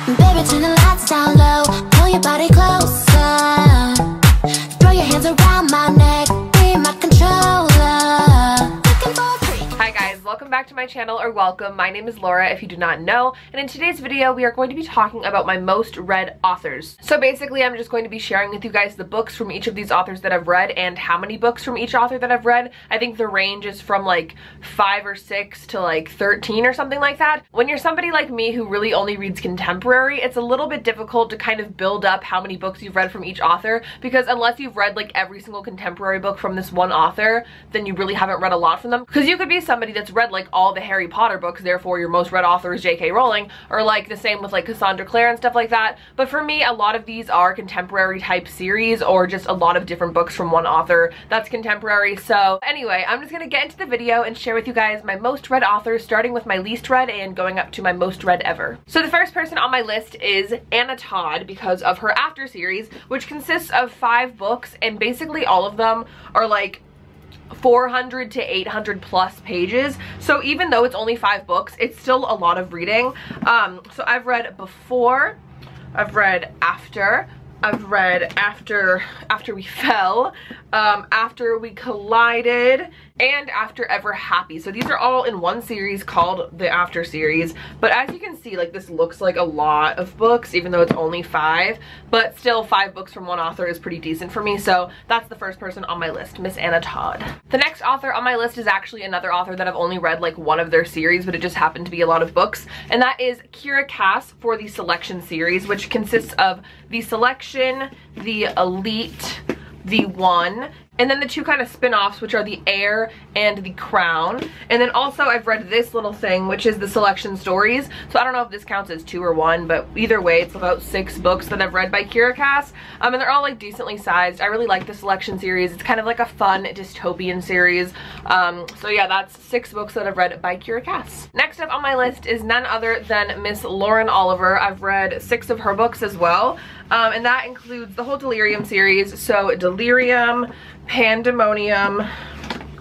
Baby, turn the lights down low, pull your body closer, throw your hands around my neck, be my controller. Looking for a freak. Hi guys, welcome back to my channel, or welcome. My name is Laura if you do not know, and in today's video we are going to be talking about my most read authors. So basically I'm just going to be sharing with you guys the books from each of these authors that I've read and how many books from each author that I've read. I think the range is from like 5 or 6 to like 13 or something like that. When you're somebody like me who really only reads contemporary, it's a little bit difficult to kind of build up how many books you've read from each author, because unless you've read like every single contemporary book from this one author, then you really haven't read a lot from them. Because you could be somebody that's read like all the Harry Potter books, therefore your most read author is J.K. Rowling, or like the same with like Cassandra Clare and stuff like that. But for me, a lot of these are contemporary type series, or just a lot of different books from one author that's contemporary. So anyway, I'm just gonna get into the video and share with you guys my most read authors, starting with my least read and going up to my most read ever. So the first person on my list is Anna Todd, because of her After series, which consists of 5 books, and basically all of them are like 400 to 800 plus pages. So even though it's only 5 books, it's still a lot of reading. So I've read Before, I've read After, I've read After We Fell, After We Collided, and After Ever Happy. So these are all in one series called the After series. But as you can see, like, this looks like a lot of books, even though it's only 5, but still 5 books from one author is pretty decent for me. So that's the first person on my list, Miss Anna Todd. The next author on my list is actually another author that I've only read like one of their series, but it just happened to be a lot of books, and that is Kiera Cass for the Selection series, which consists of the Selection, the Elite, the One, and then the 2 kind of spin-offs, which are the Heir and the Crown. And then also I've read this little thing, which is the Selection Stories. So I don't know if this counts as 2 or 1, but either way, it's about 6 books that I've read by Kiera Cass. And they're all like decently sized. I really like the Selection series. It's kind of like a fun dystopian series. So yeah, that's 6 books that I've read by Kiera Cass. Next up on my list is none other than Miss Lauren Oliver. I've read 6 of her books as well. And that includes the whole Delirium series. So Delirium, Pandemonium,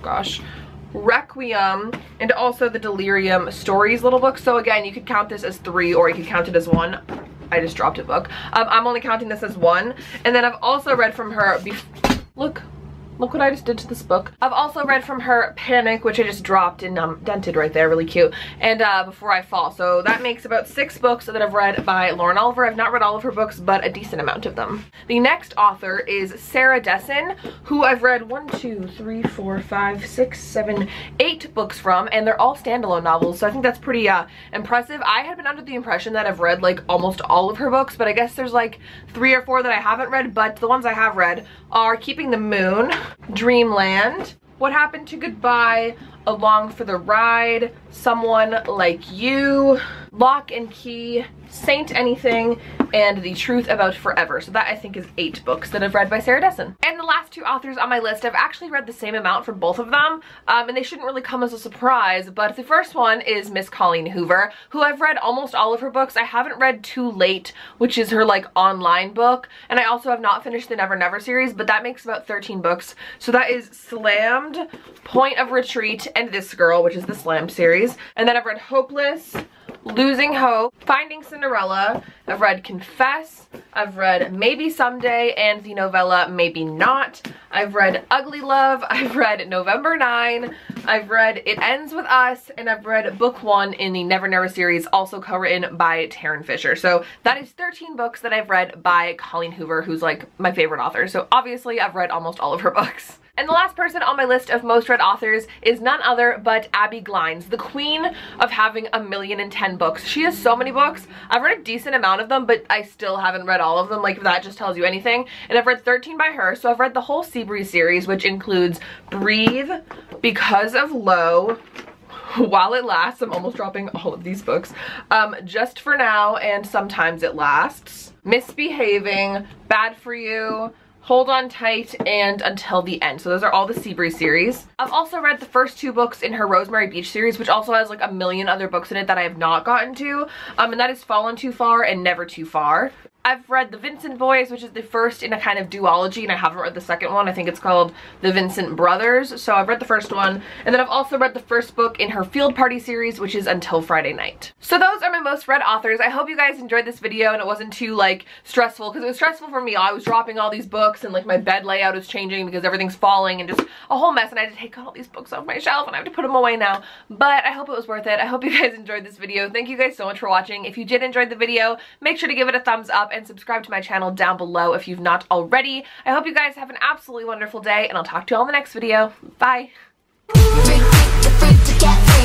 gosh, Requiem, and also the Delirium Stories little book. So again, you could count this as 3, or you could count it as 1. I just dropped a book. I'm only counting this as 1. And then I've also read from her, Look what I just did to this book. I've also read from her Panic, which I just dropped and dented right there, really cute, and Before I Fall. So that makes about 6 books that I've read by Lauren Oliver. I've not read all of her books, but a decent amount of them. The next author is Sarah Dessen, who I've read 1, 2, 3, 4, 5, 6, 7, 8 books from, and they're all standalone novels, so I think that's pretty impressive. I had been under the impression that I've read like almost all of her books, but I guess there's like 3 or 4 that I haven't read, but the ones I have read are Keeping the Moon, Dreamland, What Happened to Goodbye, Along for the Ride, Someone Like You, Lock and Key, Saint Anything, and The Truth About Forever. So that I think is 8 books that I've read by Sarah Dessen. And the last 2 authors on my list, I've actually read the same amount from both of them, and they shouldn't really come as a surprise, but the first one is Miss Colleen Hoover, who I've read almost all of her books. I haven't read Too Late, which is her like online book, and I also have not finished the Never Never series, but that makes about 13 books. So that is Slammed, Point of Retreat, and This Girl, which is the Slammed series. And then I've read Hopeless, Losing Hope, Finding Cinderella, I've read Confess, I've read Maybe Someday and the novella Maybe Not, I've read Ugly Love, I've read November 9, I've read It Ends With Us, and I've read book 1 in the Never Never series, also co-written by Taryn Fisher. So that is 13 books that I've read by Colleen Hoover, who's like my favorite author. So obviously I've read almost all of her books. And the last person on my list of most read authors is none other but Abby Glines, the queen of having 1,010 books. She has so many books. I've read a decent amount of them, but I still haven't read all of them, like if that just tells you anything. And I've read 13 by her, so I've read the whole Seabreeze series, which includes Breathe, Because of Low, While It Lasts, I'm almost dropping all of these books, Just for Now and Sometimes It Lasts, Misbehaving, Bad for You, Hold On Tight, and Until the End. So those are all the Seabreeze series. I've also read the first 2 books in her Rosemary Beach series, which also has like a million other books in it that I have not gotten to. And that is Fallen Too Far and Never Too Far. I've read The Vincent Boys, which is the first in a kind of duology, and I haven't read the second one. I think it's called The Vincent Brothers. So I've read the first one, and then I've also read the first book in her Field Party series, which is Until Friday Night. So those are my most read authors. I hope you guys enjoyed this video and it wasn't too like stressful, because it was stressful for me. I was dropping all these books and like my bed layout is changing because everything's falling and just a whole mess, and I had to take all these books off my shelf and I have to put them away now. But I hope it was worth it. I hope you guys enjoyed this video. Thank you guys so much for watching. If you did enjoy the video, make sure to give it a thumbs up and subscribe to my channel down below if you've not already. I hope you guys have an absolutely wonderful day, and I'll talk to you all in the next video. Bye! Free to get free.